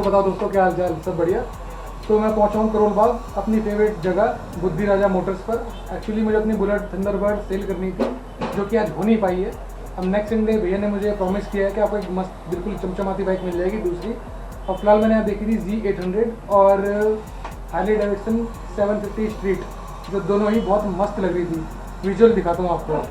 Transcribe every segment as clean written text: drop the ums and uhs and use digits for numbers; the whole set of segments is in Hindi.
बताओ दोस्तों, क्या हाल चाल? सब बढ़िया। तो मैं पहुंचा हूँ करोल बाग, अपनी फेवरेट जगह बुद्धि राजा मोटर्स पर। एक्चुअली मुझे अपनी बुलेट थंडरबर्ड सेल करनी थी, जो कि आज हो नहीं पाई है। अब नेक्स्ट संडे भैया ने मुझे प्रॉमिस किया है कि आपको एक मस्त बिल्कुल चमचमाती बाइक मिल जाएगी दूसरी। और फिलहाल मैंने यहाँ देखी थी Z800 और हार्ले डेविडसन 750 स्ट्रीट, जो दोनों ही बहुत मस्त लग रही थी। विजुअल दिखाता हूँ आपको।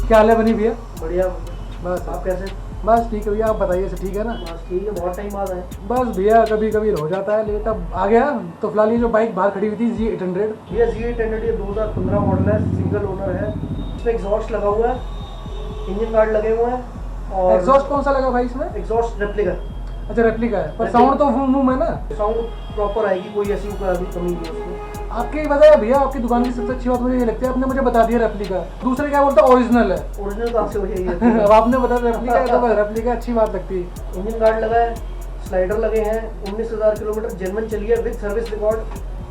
क्या हाल है बनी भैया? बढ़िया। बस आप कैसे? बस ठीक है भैया, आप बताइए, सब ठीक है ना? बस ठीक है, बहुत टाइम बाद आए। बस भैया कभी कभी हो जाता है लेट, अब आ गया। तो फिलहाल ये जो बाइक बाहर खड़ी हुई थी Z800, ये Z800 ये 2015 मॉडल है, सिंगल ओनर है। इसमें एग्जॉस्ट लगा हुआ है, इंजन गार्ड लगे हुए हैं। और एग्जॉस्ट कौन सा लगा भाई इसमें? Exhaust replica. अच्छा रेप्लिका है, पर साउंड तो वूम है ना? साउंड प्रॉपर आएगी, कोई ऐसी अभी कमी नहीं है उसमें। आपके बताया भैया, आपकी दुकान की सबसे अच्छी बात मुझे ये लगती है, आपने मुझे बता दिया रेप्लिका। दूसरे क्या बोलता है ओरिजिनल है। ओरिजिनल कहाँ से हो जाएगी? अब आपने बताया रेप्लिका है, तो रेप्लिका अच्छी बात लगती है। इंजन गार्ड लगा है, स्लाइडर लगे हैं, 19,000 किलोमीटर जेन्युइन चली है विद सर्विस रिकॉर्ड।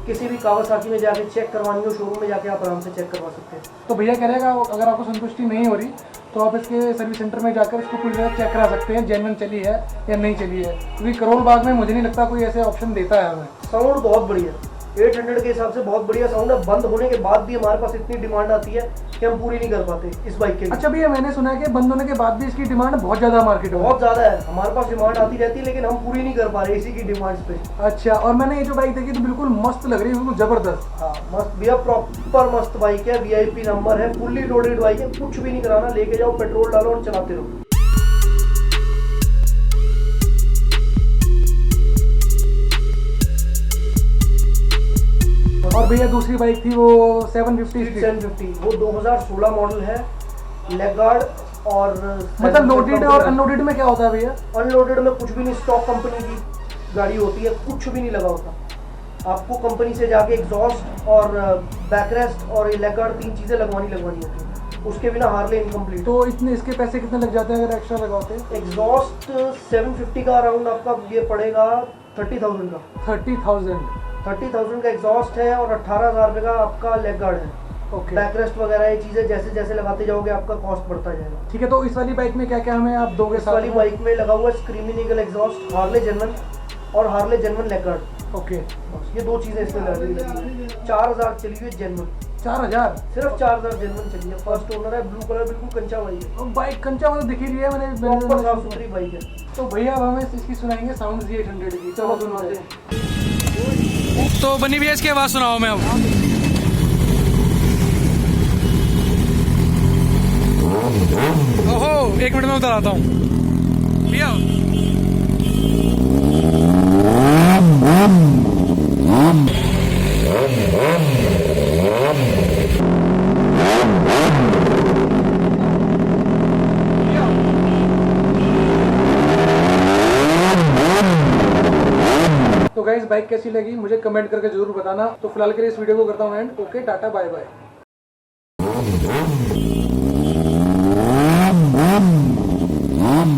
किसी भी कावासाकी में जाके चेक करवानी हो, शोरूम में जाके आप आराम से चेक करवा सकते हैं। तो भैया कह रहेगा अगर आपको संतुष्टि नहीं हो रही तो आप इसके सर्विस सेंटर में जाकर इसको पूरी तरह चेक करा सकते हैं, जेन्युइन चली है या नहीं चली है। क्योंकि करोल बाग में मुझे नहीं लगता कोई ऐसे ऑप्शन देता है हमें। साउंड बहुत बढ़िया, 800 के हिसाब से बहुत बढ़िया साउंड है। बंद होने के बाद भी हमारे पास इतनी डिमांड आती है कि हम पूरी नहीं कर पाते इस बाइक के लिए। अच्छा भैया, मैंने सुना है कि बंद होने के बाद भी इसकी डिमांड बहुत ज्यादा मार्केट में। बहुत ज्यादा है, हमारे पास डिमांड आती रहती है, लेकिन हम पूरी नहीं कर पा रहे इसी की डिमांड्स पे। अच्छा, और मैंने ये जो बाइक देखी तो बिल्कुल मस्त लग रही है, बिल्कुल जबरदस्त। हाँ मस्त भैया, प्रॉपर मस्त बाइक है, VIP नंबर है, फुल्ली लोडेड बाइक है। कुछ भी नहीं कराना, लेके जाओ, पेट्रोल डालो और चलाते रहो। और भैया दूसरी बाइक थी वो 750 वो 2016 मॉडल है। लेग गार्ड और मतलब लोडेड और अनलोडेड में क्या होता है भैया? अनलोडेड में कुछ भी नहीं, स्टॉक कंपनी की गाड़ी होती है, कुछ भी नहीं लगा होता। आपको कंपनी से जाके एग्जॉस्ट और बैकरेस्ट और लेग गार्ड 3 चीजें लगवानी होती है, उसके बिना हार्ले इनकम्प्लीट। तो इतने इसके पैसे कितने लग जाते हैं अगर एक्स्ट्रा लगाते हैं? एग्जॉस्ट 750 का अराउंड आपका ये पड़ेगा 30,000 का। 30,000 का एग्जॉस्ट है और 18,000 रुपये का आपका लेग गार्ड है। ओके। बैकरेस्ट वगैरह ये चीजें जैसे जैसे लगाते जाओगे आपका कॉस्ट बढ़ता जाएगा। ठीक है, तो इस वाली बाइक में क्या क्या हमें आप दोगे? इस वाली बाइक में लगा हुआ है screaming eagle exhaust, Harley genuine और Harley genuine leg guard. Okay, बस ये 2 चीजें इसमें लगी है। 4,000 चली हुई जेन्युइन, 4000? सिर्फ 4,000 जेन्युइन चली है। फर्स्ट ओनर है, ब्लू कलर, बिल्कुल कंचा बाइक है। बाइक कंचा मतलब दिख ही रही है, मैंने प्रॉपर साफ सुथरी बाइक है। तो भैया अब हमें इसकी सुनाएंगे साउंड Z800 की। चलो सुनाते हैं। तो बनी भैया इसकी आवाज सुनाओ मैं अब। ओहो, 1 मिनट में उतर आता हूँ भैया। तो गाइस बाइक कैसी लगी मुझे कमेंट करके जरूर बताना। तो फिलहाल के लिए इस वीडियो को करता हूँ end. Okay, tata bye bye.